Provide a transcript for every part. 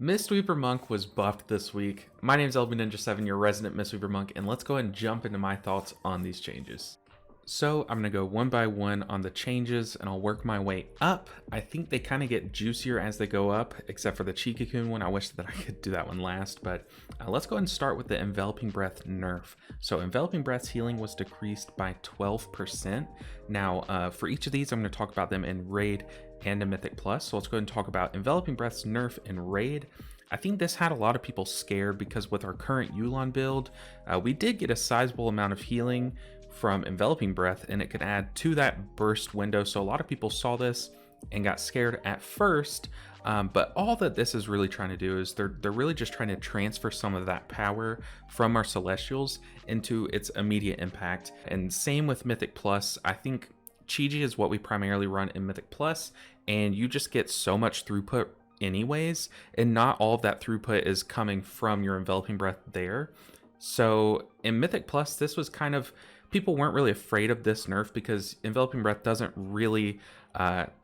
Mistweaver Monk was buffed this week. My name is LBNinja7, your resident Mistweaver Monk, and let's go ahead and jump into my thoughts on these changes. So I'm going to go one by one on the changes and I'll work my way up. I think they kind of get juicier as they go up, except for the Cocoon one. I wish that I could do that one last, but let's go ahead and start with the Enveloping Breath nerf. So Enveloping Breath's healing was decreased by 12%. Now for each of these, I'm going to talk about them in Raid and a Mythic Plus. So let's go ahead and talk about Enveloping Breath's nerf in Raid. I think this had a lot of people scared because with our current Yulon build, we did get a sizable amount of healing from Enveloping Breath, and it could add to that burst window. So a lot of people saw this and got scared at first, but all that this is really trying to do is they're really just trying to transfer some of that power from our Celestials into its immediate impact. And same with Mythic Plus. I think Chi-Ji is what we primarily run in Mythic Plus, and you just get so much throughput anyways, and not all of that throughput is coming from your Enveloping Breath there. So in Mythic Plus, this was kind of, people weren't really afraid of this nerf because Enveloping Breath doesn't really,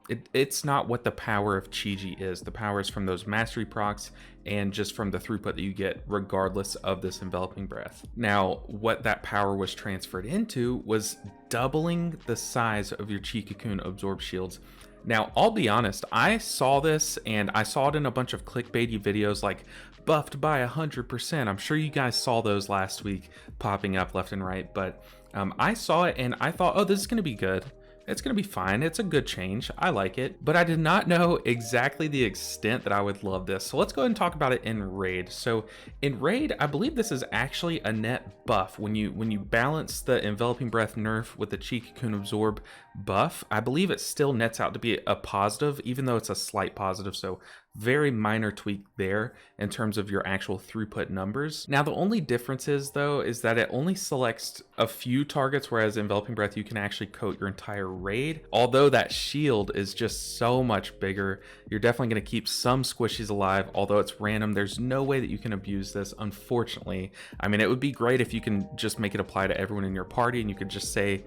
it's not what the power of Chi-Ji is. The power is from those mastery procs and just from the throughput that you get regardless of this Enveloping Breath. Now, what that power was transferred into was doubling the size of your Cocoon absorb shields. Now, I'll be honest, I saw this and I saw it in a bunch of clickbaity videos like buffed by 100%. I'm sure you guys saw those last week popping up left and right, but I saw it and I thought, oh, this is going to be good. It's going to be fine. It's a good change. I like it, but I did not know exactly the extent that I would love this. So let's go ahead and talk about it in Raid. So in Raid, I believe this is actually a net buff. When you balance the Enveloping Breath nerf with the Cocoon absorb buff, I believe it still nets out to be a positive, even though it's a slight positive. So very minor tweak there in terms of your actual throughput numbers. Now, the only difference is though, is that it only selects a few targets, whereas Enveloping Breath, you can actually coat your entire raid. Although that shield is just so much bigger, you're definitely going to keep some squishies alive, although it's random. There's no way that you can abuse this, unfortunately. I mean, it would be great if you can just make it apply to everyone in your party and you could just say,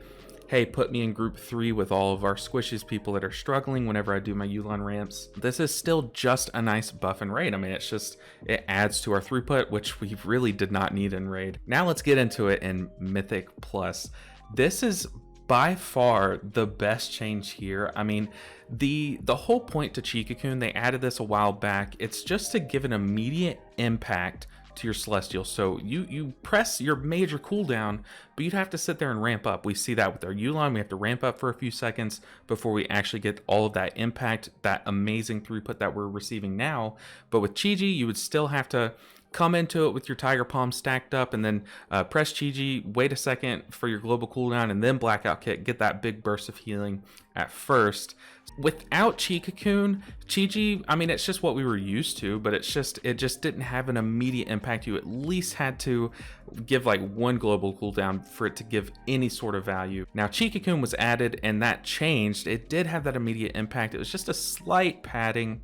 hey, put me in group 3 with all of our squishies people that are struggling whenever I do my Yulon ramps. This is still just a nice buff in Raid. I mean, it's just, it adds to our throughput, which we really did not need in Raid. Now let's get into it in Mythic Plus. This is by far the best change here. I mean, the whole point to Cocoon, they added this a while back. It's just to give an immediate impact to your Celestial. So you press your major cooldown, but you'd have to sit there and ramp up. We see that with our Yulon. We have to ramp up for a few seconds before we actually get all of that impact, that amazing throughput that we're receiving now. But with Chi-Ji, you would still have to come into it with your Tiger Palm stacked up and then press Chi-Ji, wait a second for your global cooldown, and then Blackout Kick, get that big burst of healing at first. Without Cocoon, Chi-Ji, I mean, it's just what we were used to, but it just didn't have an immediate impact. You at least had to give like one global cooldown for it to give any sort of value. Now, Cocoon was added and that changed. It did have that immediate impact. It was just a slight padding.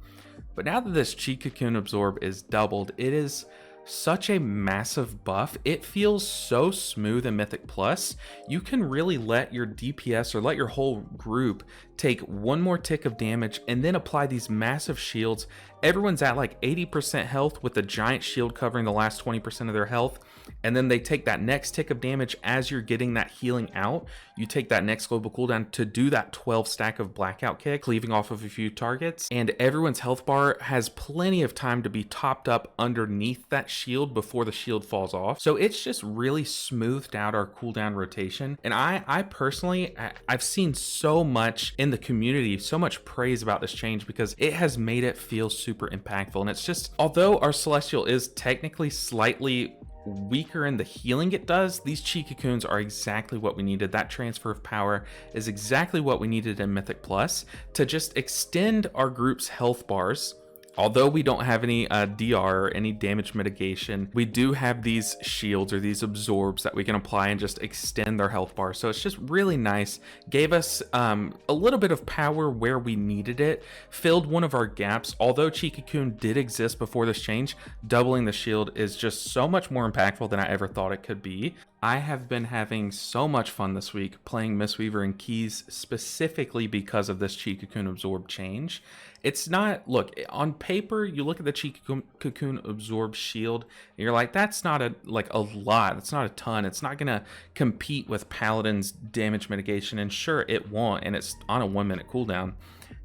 But now that this Cocoon absorb is doubled, it is such a massive buff. It feels so smooth in Mythic Plus. You can really let your DPS or let your whole group take one more tick of damage and then apply these massive shields. Everyone's at like 80% health with the giant shield covering the last 20% of their health. And then they take that next tick of damage as you're getting that healing out. You take that next global cooldown to do that 12 stack of Blackout Kick, cleaving off of a few targets. And everyone's health bar has plenty of time to be topped up underneath that shield before the shield falls off. So it's just really smoothed out our cooldown rotation. And I personally, I've seen so much in the community, so much praise about this change because it has made it feel super impactful. And it's just, although our Celestial is technically slightly weaker in the healing it does, these Cocoons are exactly what we needed. That transfer of power is exactly what we needed in Mythic Plus to just extend our group's health bars. Although we don't have any DR or any damage mitigation, we do have these shields or these absorbs that we can apply and just extend their health bar. So it's just really nice. Gave us a little bit of power where we needed it, filled one of our gaps. Although Cocoon did exist before this change, doubling the shield is just so much more impactful than I ever thought it could be. I have been having so much fun this week playing Mistweaver and Keys specifically because of this Chi Cocoon Absorb change. It's not, look, on paper, you look at the Chi Cocoon Absorb shield, and you're like, that's not a lot, that's not a ton, it's not gonna compete with Paladin's damage mitigation, and sure, it won't, and it's on a 1 minute cooldown.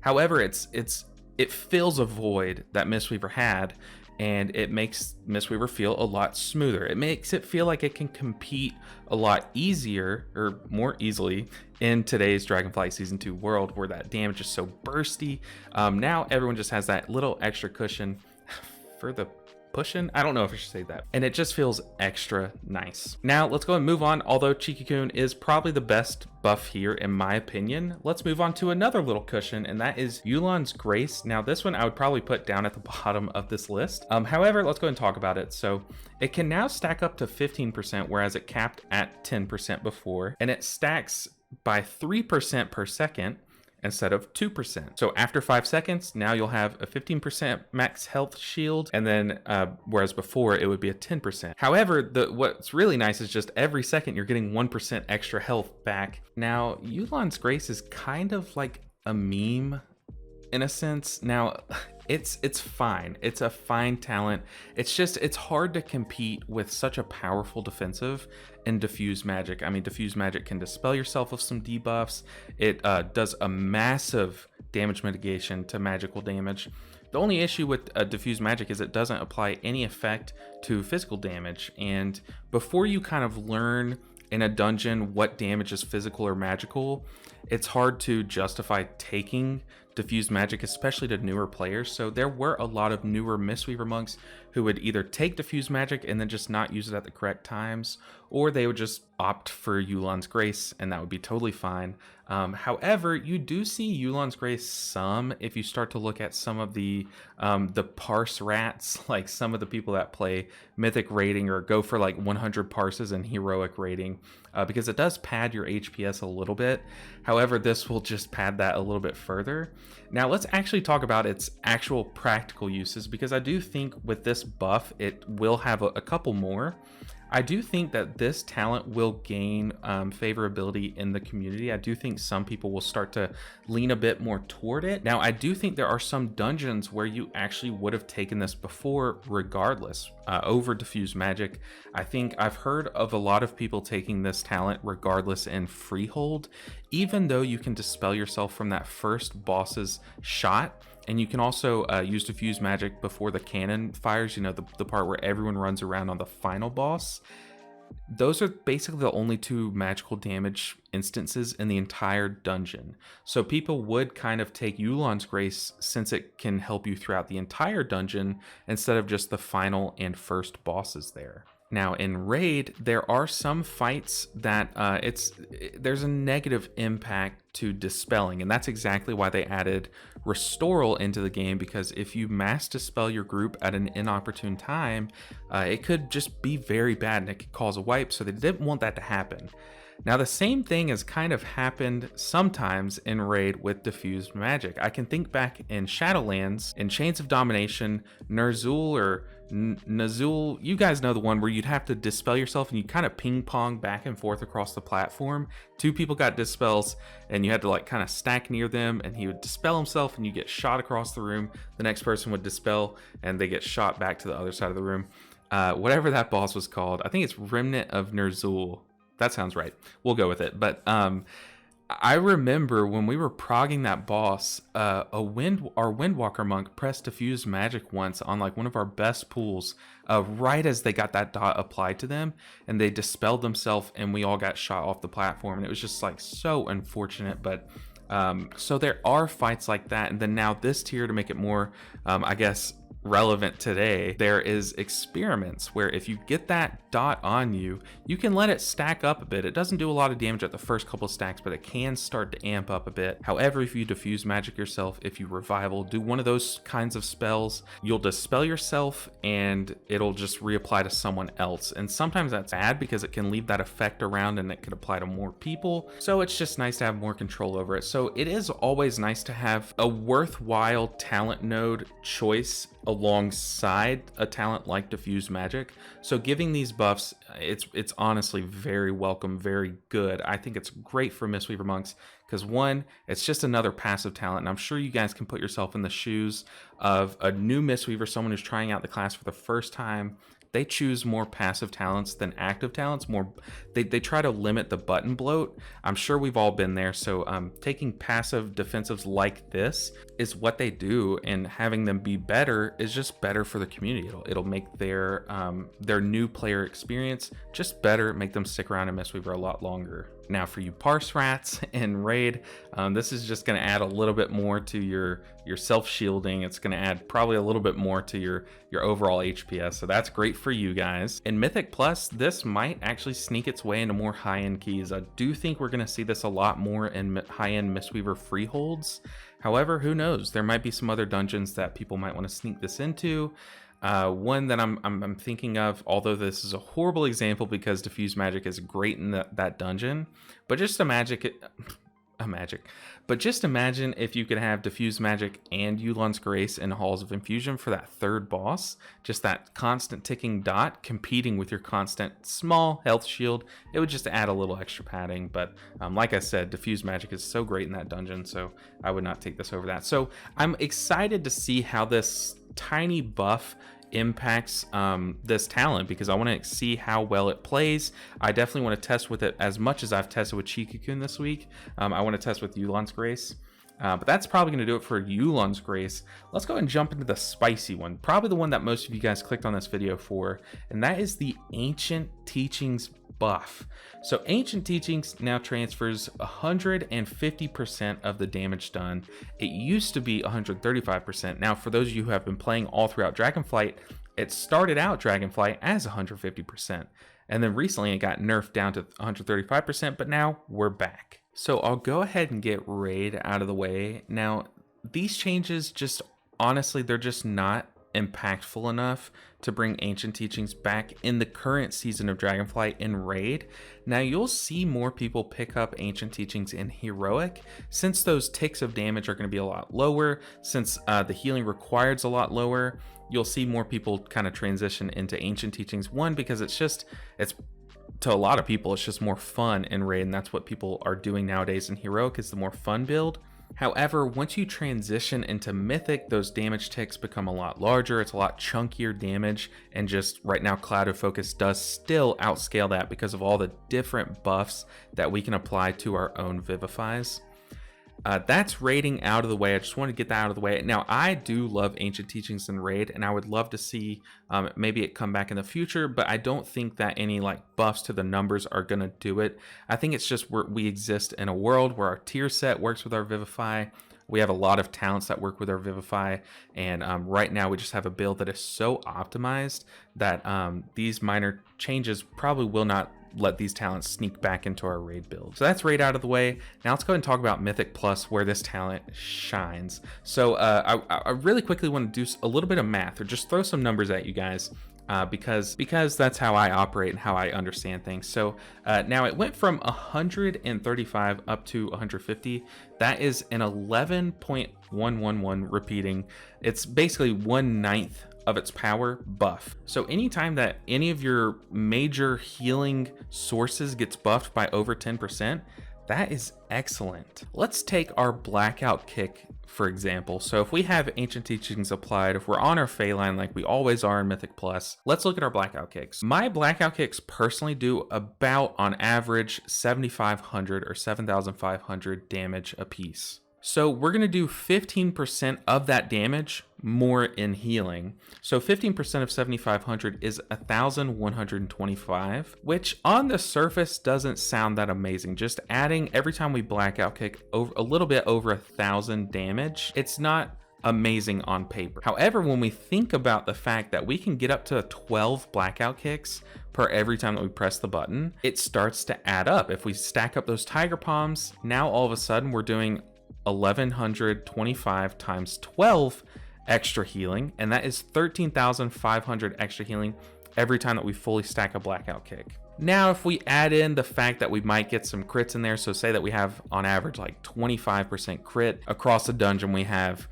However, it fills a void that Mistweaver had, and it makes Mistweaver feel a lot smoother. It makes it feel like it can compete a lot easier, or more easily, in today's Dragonflight Season 2 world, where that damage is so bursty. Now everyone just has that little extra cushion for the pushing. I don't know if I should say that. And it just feels extra nice. Now let's go and move on. Although Chi Cocoon is probably the best buff here in my opinion, let's move on to another little cushion, and that is Yulons Grace. Now this one I would probably put down at the bottom of this list. However, let's go and talk about it. So it can now stack up to 15%, whereas it capped at 10% before, and it stacks by 3% per second instead of 2%. So after 5 seconds, now you'll have a 15% max health shield, and then whereas before it would be a 10%. However, what's really nice is just every second you're getting 1% extra health back. Now, Yulon's Grace is kind of like a meme in a sense. Now, it's fine. It's a fine talent. It's hard to compete with such a powerful defensive and diffuse magic. I mean, diffuse magic can dispel yourself of some debuffs. It does a massive damage mitigation to magical damage. The only issue with diffuse magic is it doesn't apply any effect to physical damage. And before you kind of learn in a dungeon what damage is physical or magical, it's hard to justify taking diffuse magic, especially to newer players. So there were a lot of newer Mistweaver monks who would either take diffuse magic and then just not use it at the correct times, or they would just opt for Yulon's Grace, and that would be totally fine. However, you do see Yulon's Grace some if you start to look at some of the parse rats, like some of the people that play Mythic rating or go for like 100 parses in Heroic rating, because it does pad your HPS a little bit. However, this will just pad that a little bit further. Now let's actually talk about its actual practical uses, because I do think with this buff it will have a couple more. I do think that this talent will gain favorability in the community. I do think some people will start to lean a bit more toward it. Now, I do think there are some dungeons where you actually would have taken this before regardless, over diffuse magic. I think I've heard of a lot of people taking this talent regardless in Freehold, even though you can dispel yourself from that first boss's shot. And you can also use diffuse magic before the cannon fires, you know, the part where everyone runs around on the final boss. Those are basically the only two magical damage instances in the entire dungeon. So people would kind of take Yulon's Grace since it can help you throughout the entire dungeon instead of just the final and first bosses there. Now in Raid, there are some fights that there's a negative impact to dispelling, and that's exactly why they added Restoral into the game, because if you mass dispel your group at an inopportune time, it could just be very bad and it could cause a wipe, so they didn't want that to happen. Now the same thing has kind of happened sometimes in Raid with diffused magic. I can think back in Shadowlands, in Chains of Domination, Ner'zhul or Nazul, you guys know the one where you'd have to dispel yourself and you kind of ping pong back and forth across the platform. Two people got dispels and you had to like kind of stack near them, and he would dispel himself and you get shot across the room. The next person would dispel and they get shot back to the other side of the room. Whatever that boss was called, I think it's Remnant of Ner'zhul. That sounds right. We'll go with it. But I remember when we were progging that boss, our Windwalker monk pressed diffuse magic once on like one of our best pools, right as they got that dot applied to them, and they dispelled themselves and we all got shot off the platform, and it was just like so unfortunate. But so there are fights like that. And then now this tier, to make it more I guess relevant today, there is experiments where if you get that dot on you, you can let it stack up a bit. It doesn't do a lot of damage at the first couple of stacks, but it can start to amp up a bit. However, if you diffuse magic yourself, if you revival, do one of those kinds of spells, you'll dispel yourself and it'll just reapply to someone else. And sometimes that's bad because it can leave that effect around and it could apply to more people. So it's just nice to have more control over it. So it is always nice to have a worthwhile talent node choice alongside a talent like Diffuse Magic. So giving these buffs, it's honestly very welcome, very good. I think it's great for Mistweaver monks because one, it's just another passive talent, and I'm sure you guys can put yourself in the shoes of a new Mistweaver, someone who's trying out the class for the first time. They choose more passive talents than active talents. They try to limit the button bloat. I'm sure we've all been there. So taking passive defensives like this is what they do, and having them be better is just better for the community. It'll make their new player experience just better, make them stick around in Mistweaver a lot longer. Now for you parse rats in raid, this is just going to add a little bit more to your self-shielding. It's going to add probably a little bit more to your overall HPS, so that's great for you guys. In Mythic Plus, this might actually sneak its way into more high-end keys. I do think we're going to see this a lot more in high-end Mistweaver freeholds. However, who knows? There might be some other dungeons that people might want to sneak this into. One that I'm thinking of, although this is a horrible example because Diffuse Magic is great in that dungeon, but just just imagine if you could have Diffuse Magic and Yulons Grace in Halls of Infusion for that third boss, just that constant ticking dot competing with your constant small health shield. It would just add a little extra padding, but like I said, Diffuse Magic is so great in that dungeon, so I would not take this over that. So I'm excited to see how this tiny buff impacts this talent, because I want to see how well it plays. I definitely want to test with it as much as I've tested with Cocoon this week. I want to test with Yulons Grace, but that's probably going to do it for Yulons Grace. Let's go and jump into the spicy one, probably the one that most of you guys clicked on this video for, and that is the Ancient Teachings buff. So Ancient Teachings now transfers 150% of the damage done. It used to be 135%. Now, for those of you who have been playing all throughout Dragonflight, it started out Dragonflight as 150%. And then recently it got nerfed down to 135%, but now we're back. So I'll go ahead and get Raid out of the way. Now, these changes just, honestly, they're just not impactful enough to bring Ancient Teachings back in the current season of Dragonflight in Raid. Now you'll see more people pick up Ancient Teachings in Heroic, since those ticks of damage are going to be a lot lower, since the healing required is a lot lower. You'll see more people kind of transition into Ancient Teachings, one, because it's to a lot of people it's just more fun in Raid, and that's what people are doing nowadays in Heroic, is the more fun build. However, once you transition into Mythic, those damage ticks become a lot larger. It's a lot chunkier damage, and just right now Cloud of Focus does still outscale that because of all the different buffs that we can apply to our own Vivifies. That's raiding out of the way. I just want to get that out of the way. Now, I do love Ancient Teachings in Raid, and I would love to see maybe it come back in the future, but I don't think that any buffs to the numbers are going to do it. I think it's just we exist in a world where our tier set works with our Vivify. We have a lot of talents that work with our Vivify, and right now we just have a build that is so optimized that these minor changes probably will not let these talents sneak back into our raid build. So that's raid out of the way. Now let's go ahead and talk about Mythic Plus, where this talent shines. So I really quickly want to do a little bit of math, or just throw some numbers at you guys, because that's how I operate and how I understand things. So now it went from 135 up to 150. That is an 11.111 repeating. It's basically 1/9 of its power buff. So anytime that any of your major healing sources gets buffed by over 10%, that is excellent. Let's take our Blackout Kick, for example. So if we have Ancient Teachings applied, if we're on our Fey line like we always are in Mythic Plus, let's look at our Blackout Kicks. My Blackout Kicks personally do about, on average, 7,500 or 7,500 damage a piece. So we're going to do 15% of that damage more in healing. So 15% of 7,500 is 1,125, which on the surface doesn't sound that amazing. Just adding every time we Blackout Kick over a little bit over 1,000 damage, it's not amazing on paper. However, when we think about the fact that we can get up to 12 Blackout Kicks per every time that we press the button, it starts to add up. If we stack up those Tiger Palms, now all of a sudden we're doing 1,125 times 12 extra healing, and that is 13,500 extra healing every time that we fully stack a Blackout Kick. Now, if we add in the fact that we might get some crits in there, so say that we have on average 25% crit across the dungeon, we have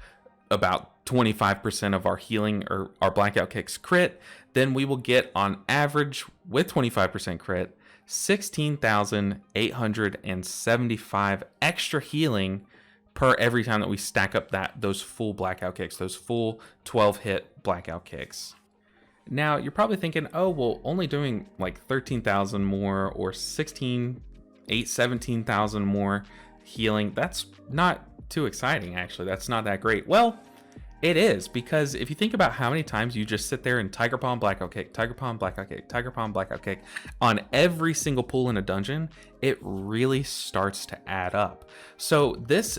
about 25% of our healing or our blackout kicks crit, then we will get on average with 25% crit 16,875 extra healing per every time that we stack up those full blackout kicks, those full 12 hit blackout kicks. Now you're probably thinking, oh well, only doing like 13,000 more or 17,000 more healing, that's not too exciting. Actually, that's not that great. Well, it is, because if you think about how many times you just sit there and Tiger Palm blackout kick, Tiger Palm blackout kick, Tiger Palm blackout kick on every single pool in a dungeon, it really starts to add up. So this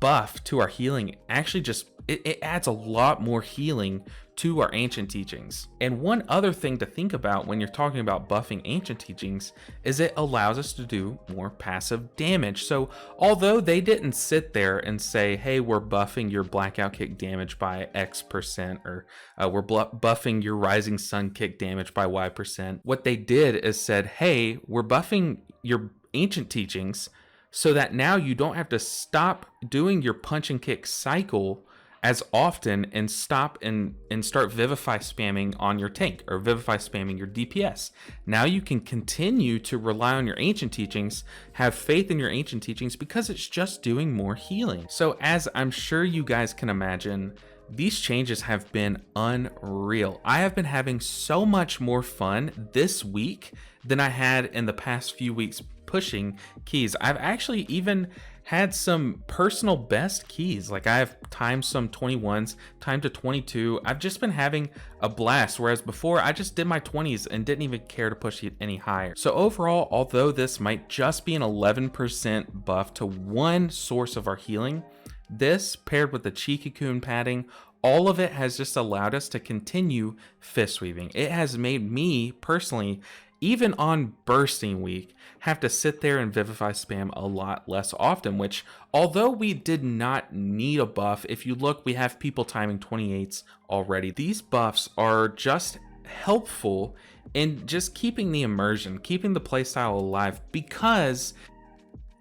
buff to our healing actually just it adds a lot more healing to our ancient teachings. And one other thing to think about when you're talking about buffing ancient teachings is it allows us to do more passive damage. So although they didn't sit there and say, hey, we're buffing your blackout kick damage by X%, or we're buffing your rising sun kick damage by Y%, what they did is said, hey, we're buffing your ancient teachings so that now you don't have to stop doing your punch and kick cycle as often and stop and start Vivify spamming on your tank or Vivify spamming your DPS. Now you can continue to rely on your ancient teachings, have faith in your ancient teachings, because it's just doing more healing. So as I'm sure you guys can imagine, these changes have been unreal. I have been having so much more fun this week than I had in the past few weeks pushing keys. I've actually even had some personal best keys. Like I have timed some 21s, timed to 22. I've just been having a blast, whereas before I just did my 20s and didn't even care to push it any higher. So overall, although this might just be an 11% buff to one source of our healing, this paired with the Chi Cocoon padding, all of it has just allowed us to continue fist weaving. It has made me personally, even on bursting week, have to sit there and Vivify spam a lot less often, which although we did not need a buff, if you look, we have people timing 28s already. These buffs are just helpful in just keeping the immersion, keeping the playstyle alive, because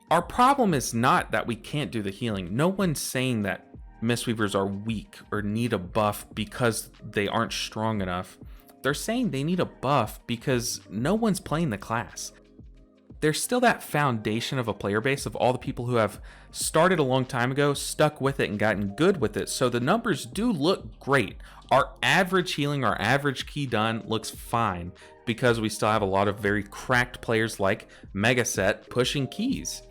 our problem is not that we can't do the healing. No one's saying that Mistweavers are weak or need a buff because they aren't strong enough. They're saying they need a buff because no one's playing the class. There's still that foundation of a player base of all the people who have started a long time ago, stuck with it, and gotten good with it. So the numbers do look great. Our average healing, our average key done looks fine because we still have a lot of very cracked players like Megaset pushing keys.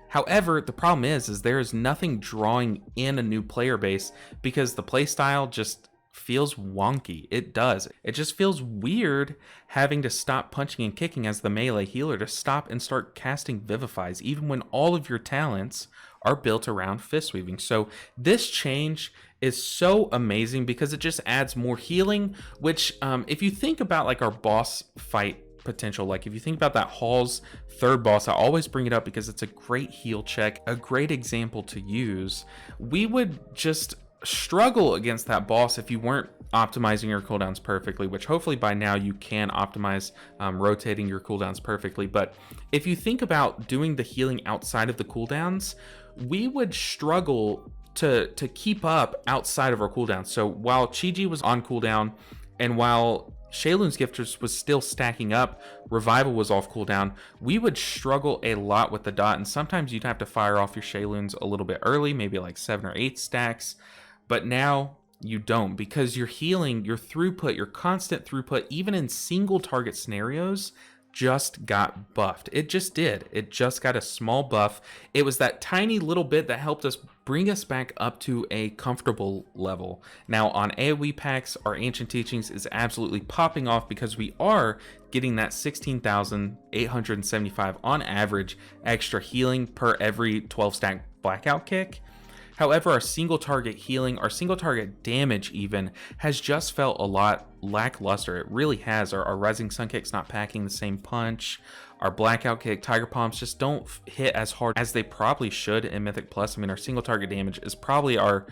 However, the problem is there is nothing drawing in a new player base because the playstyle just feels wonky. It does. It just feels weird having to stop punching and kicking as the melee healer to stop and start casting Vivifies, even when all of your talents are built around fist weaving. So this change is so amazing because it just adds more healing, which if you think about like our boss fight potential, like if you think about that Hall's third boss, I always bring it up because it's a great heal check, a great example to use. We would just struggle against that boss if you weren't optimizing your cooldowns perfectly, which hopefully by now you can optimize rotating your cooldowns perfectly. But if you think about doing the healing outside of the cooldowns, we would struggle to keep up outside of our cooldowns. So while Chi-Ji was on cooldown and while Shaylun's Gifters was still stacking up, Revival was off cooldown, we would struggle a lot with the dot, and sometimes you'd have to fire off your Shayluns a little bit early, maybe like 7 or 8 stacks. But now you don't, because your healing, your throughput, your constant throughput, even in single target scenarios, just got buffed. It just did. It just got a small buff. It was that tiny little bit that helped us bring us back up to a comfortable level. Now on AoE packs, our Ancient Teachings is absolutely popping off because we are getting that 16,875 on average extra healing per every 12 stack blackout kick. However, our single target healing, our single target damage even, has just felt a lot lackluster. It really has. Our Rising Sun Kick's not packing the same punch. Our Blackout Kick, Tiger Palms just don't hit as hard as they probably should in Mythic Plus. I mean, our single target damage is probably our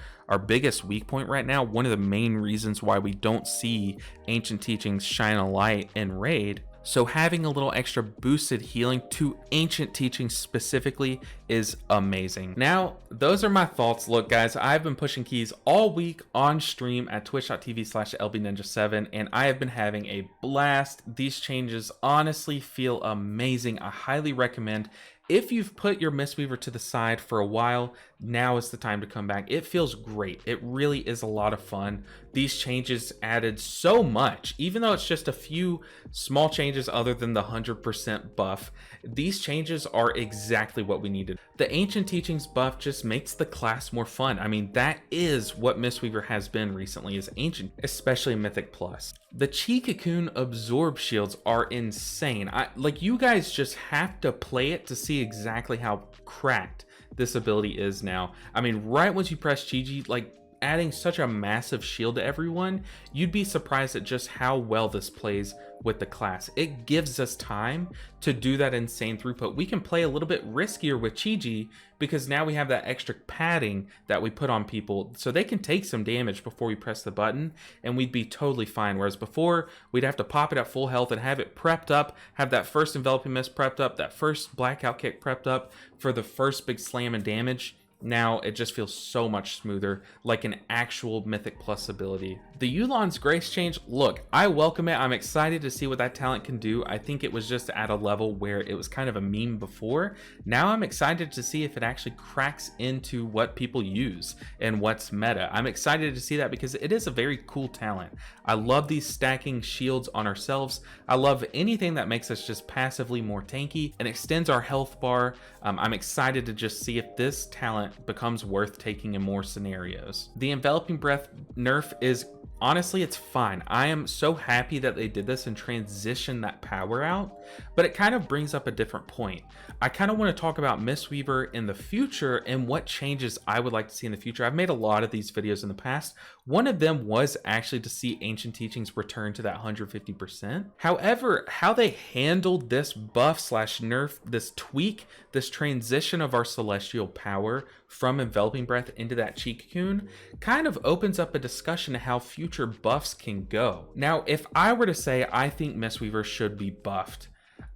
biggest weak point right now. One of the main reasons why we don't see Ancient Teachings shine a light in Raid. So having a little extra boosted healing to ancient teachings specifically is amazing. Now, those are my thoughts. Look, guys, I've been pushing keys all week on stream at twitch.tv/lbninja7, and I have been having a blast. These changes honestly feel amazing. I highly recommend. If you've put your Mistweaver to the side for a while, now is the time to come back. It feels great. It really is a lot of fun. These changes added so much, even though it's just a few small changes other than the 100% buff. These changes are exactly what we needed. The Ancient Teachings buff just makes the class more fun. I mean, that is what Mistweaver has been recently, is Ancient, especially Mythic Plus. The Cocoon absorb shields are insane. Like, you guys just have to play it to see exactly how cracked this ability is now. I mean, right once you press Chi, like, adding such a massive shield to everyone, you'd be surprised at just how well this plays with the class. It gives us time to do that insane throughput. We can play a little bit riskier with Chi because now we have that extra padding that we put on people so they can take some damage before we press the button, and we'd be totally fine. Whereas before, we'd have to pop it at full health and have it prepped up, have that first enveloping mist prepped up, that first blackout kick prepped up for the first big slam and damage. Now it just feels so much smoother, like an actual Mythic Plus ability. The Yulons Grace change, look, I welcome it. I'm excited to see what that talent can do. I think it was just at a level where it was kind of a meme before. Now I'm excited to see if it actually cracks into what people use and what's meta. I'm excited to see that because it is a very cool talent. I love these stacking shields on ourselves. I love anything that makes us just passively more tanky and extends our health bar. I'm excited to just see if this talent becomes worth taking in more scenarios. The enveloping breath nerf is honestly, it's fine. I am so happy that they did this and transitioned that power out, but it kind of brings up a different point. I kind of want to talk about Mistweaver in the future and what changes I would like to see in the future. I've made a lot of these videos in the past. One of them was actually to see Ancient Teachings return to that 150%. However, how they handled this buff slash nerf, this tweak, this transition of our celestial power from enveloping breath into that Cocoon kind of opens up a discussion of how future buffs can go. Now, if I were to say I think Mistweaver should be buffed,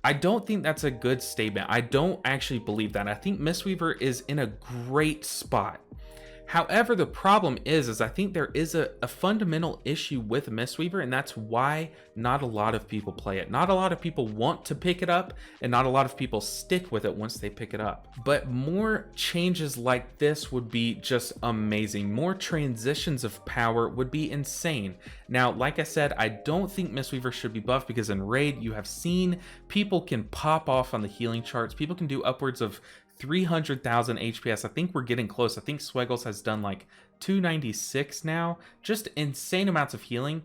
I don't think that's a good statement. I don't actually believe that. I think Mistweaver is in a great spot. However, the problem is I think there is a fundamental issue with Mistweaver, and that's why not a lot of people play it. Not a lot of people want to pick it up, and not a lot of people stick with it once they pick it up. But more changes like this would be just amazing. More transitions of power would be insane. Now, like I said, I don't think Mistweaver should be buffed because in Raid, you have seen people can pop off on the healing charts. People can do upwards of 300,000 HPS. I think we're getting close. I think Sweggles has done like 296 now. Just insane amounts of healing.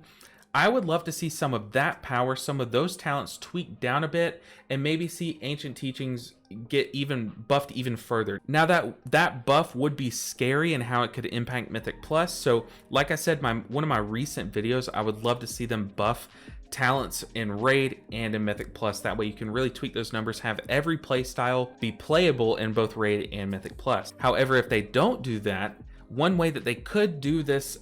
I would love to see some of that power, some of those talents tweaked down a bit, and maybe see Ancient Teachings get even buffed even further. Now that buff would be scary and how it could impact Mythic Plus. So like I said, one of my recent videos, I would love to see them buff talents in Raid and in Mythic Plus. That way you can really tweak those numbers, have every play style be playable in both Raid and Mythic Plus. However, if they don't do that, one way that they could do this,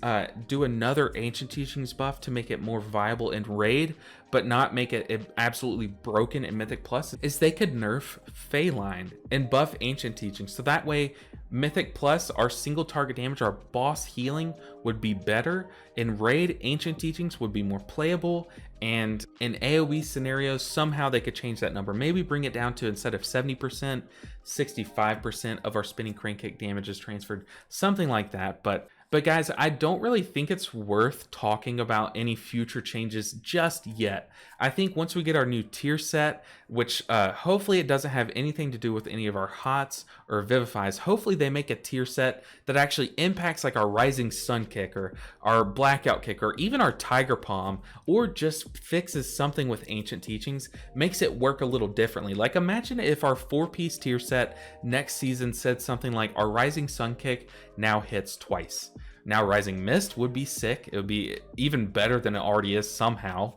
do another Ancient Teachings buff to make it more viable in Raid, but not make it absolutely broken in Mythic Plus, is they could nerf Phaeline and buff Ancient Teachings. So that way, Mythic Plus, our single target damage, our boss healing would be better. In Raid, Ancient Teachings would be more playable, and in AoE scenarios, somehow they could change that number. Maybe bring it down to, instead of 70%, 65% of our spinning crane kick damage is transferred, something like that. But guys, I don't really think it's worth talking about any future changes just yet. I think once we get our new tier set, which hopefully it doesn't have anything to do with any of our hots or vivifies. Hopefully they make a tier set that actually impacts like our rising sun kick or our blackout kick or even our tiger palm, or just fixes something with Ancient Teachings, makes it work a little differently. Like, imagine if our 4-piece tier set next season said something like our rising sun kick now hits twice. Now Rising Mist would be sick. It would be even better than it already is somehow.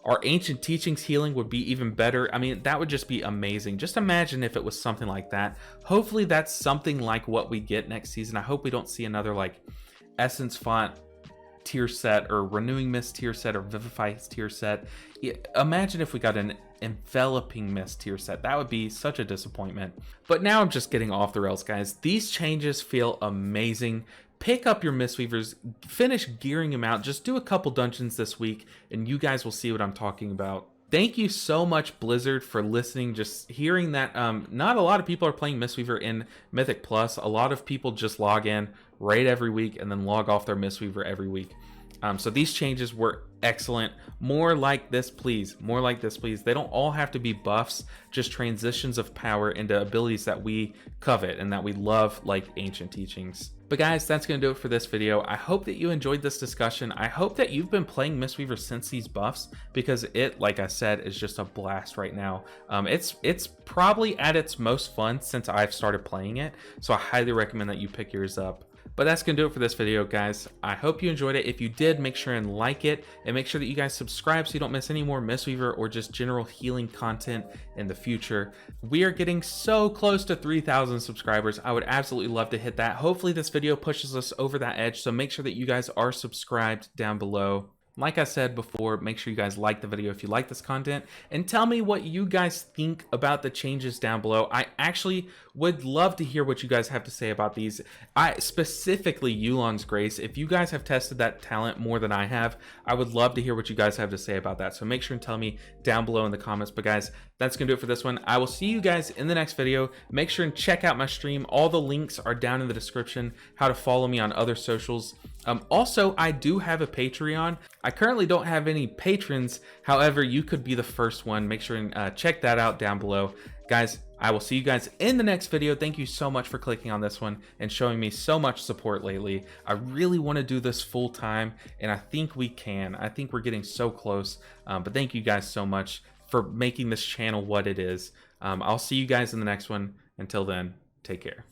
Our Ancient Teachings healing would be even better. I mean, that would just be amazing. Just imagine if it was something like that. Hopefully that's something like what we get next season. I hope we don't see another like Essence Font tier set or Renewing Mist tier set or Vivify tier set. Imagine if we got an Enveloping Mist tier set. That would be such a disappointment. But now I'm just getting off the rails, guys. These changes feel amazing. Pick up your Mistweavers, finish gearing them out. Just do a couple dungeons this week and you guys will see what I'm talking about. Thank you so much, Blizzard, for listening. Just hearing that not a lot of people are playing Mistweaver in Mythic Plus. A lot of people just log in, raid every week, and then log off their Mistweaver every week. So these changes were excellent. More like this, please. More like this, please. They don't all have to be buffs, just transitions of power into abilities that we covet and that we love, like Ancient Teachings. But guys, that's going to do it for this video. I hope that you enjoyed this discussion. I hope that you've been playing Mistweaver since these buffs, because it, like I said, is just a blast right now. It's probably at its most fun since I've started playing it, so I highly recommend that you pick yours up. But that's going to do it for this video, guys. I hope you enjoyed it. If you did, make sure and like it, and make sure that you guys subscribe so you don't miss any more Mistweaver or just general healing content in the future. We are getting so close to 3,000 subscribers. I would absolutely love to hit that. Hopefully this video pushes us over that edge, so make sure that you guys are subscribed down below. Like I said before, make sure you guys like the video if you like this content, and tell me what you guys think about the changes down below. I actually would love to hear what you guys have to say about these. Specifically Yulons Grace. If you guys have tested that talent more than I have, I would love to hear what you guys have to say about that. So make sure and tell me down below in the comments. But guys, that's gonna do it for this one. I will see you guys in the next video. Make sure and check out my stream. All the links are down in the description, how to follow me on other socials. Also, I do have a Patreon. I currently don't have any patrons. However, you could be the first one. Make sure and check that out down below. Guys, I will see you guys in the next video. Thank you so much for clicking on this one and showing me so much support lately. I really want to do this full time, and I think we can. I think we're getting so close. But thank you guys so much for making this channel what it is. I'll see you guys in the next one. Until then, take care.